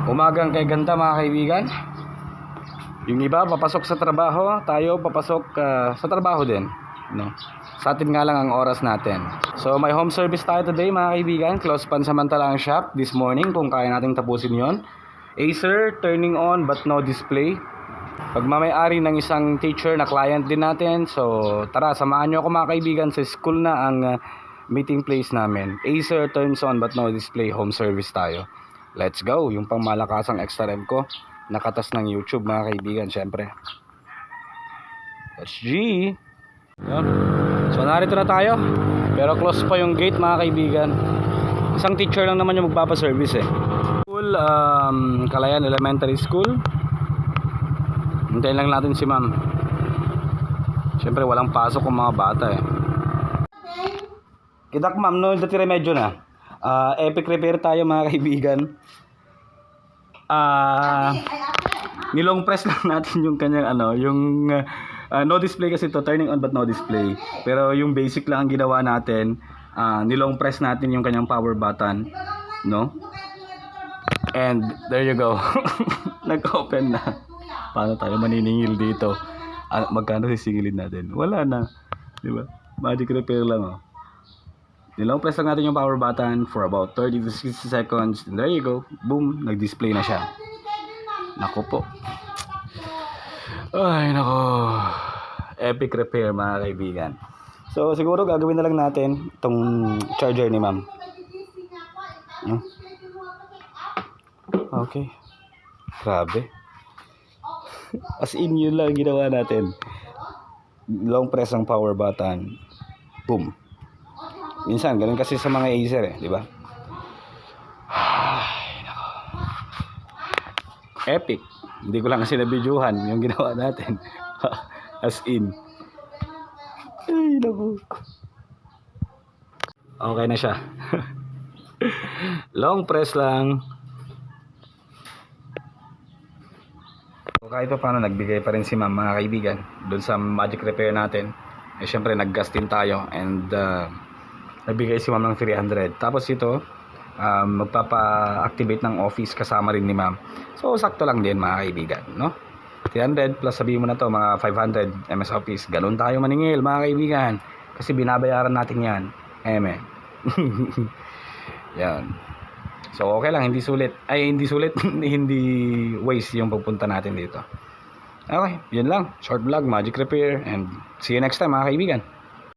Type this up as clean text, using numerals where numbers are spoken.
Umagang kay ganda mga kaibigan. Yung iba papasok sa trabaho, tayo papasok sa trabaho din, no? Sa atin nga lang ang oras natin. So may home service tayo today mga kaibigan. Close pansamantala ang shop this morning kung kaya nating tapusin yon. Acer, turning on but no display. Pagmamayari ng isang teacher na client din natin. So tara, samahan nyo ako mga kaibigan. Sa school na ang meeting place namin. Acer, turns on but no display, home service tayo. Let's go. Yung pang malakasang extra rev ko, nakatas ng YouTube mga kaibigan, syempre. Let's G. Yun. So narito na tayo. Pero close pa yung gate mga kaibigan. Isang teacher lang naman yung magpapaservice School, Calayan Elementary School. Hintayin lang natin si ma'am. Syempre walang pasok ng mga bata Kidak ma'am, no dati remedyo na. Epic repair tayo mga kaibigan. Nilong press lang natin yung kanyang yung no display kasi to, turning on but no display. Pero yung basic lang ang ginawa natin, nilong press natin yung kanyang power button, no? And there you go. Nag-open na. Paano tayo maniningil dito? Magkano sisingilin natin? Wala na, di ba? Magic repair lang Nilong press lang natin yung power button for about 30 to 60 seconds. And there you go. Boom, nag-display na siya. Nako po. Ay, nako. Epic repair mga kaibigan. So, siguro gagawin na lang natin itong charger ni ma'am. Okay. Grabe. As in, yun lang ginawa natin. Long press ang power button. Boom. Minsan, ganun kasi sa mga Acer di ba? Ay, nako. Epic. Hindi ko lang kasi na-videohan yung ginawa natin. As in. Ay, nako. Okay na siya. Long press lang. Kahit pa paano, nagbigay pa rin si ma'am mga kaibigan doon sa magic repair natin. Syempre, nag-gas din tayo. And nagbigay si ma'am ng 300. Tapos ito, magpapa-activate ng office kasama rin ni ma'am. So sakto lang din mga kaibigan, no? 300 plus sabihin mo na to mga 500 MS Office. Ganun tayo maningil mga kaibigan. Kasi binabayaran natin yan. Amen. Yan. So okay lang, hindi sulit. Hindi waste yung pagpunta natin dito. Okay, yun lang. Short vlog, magic repair. And see you next time mga kaibigan.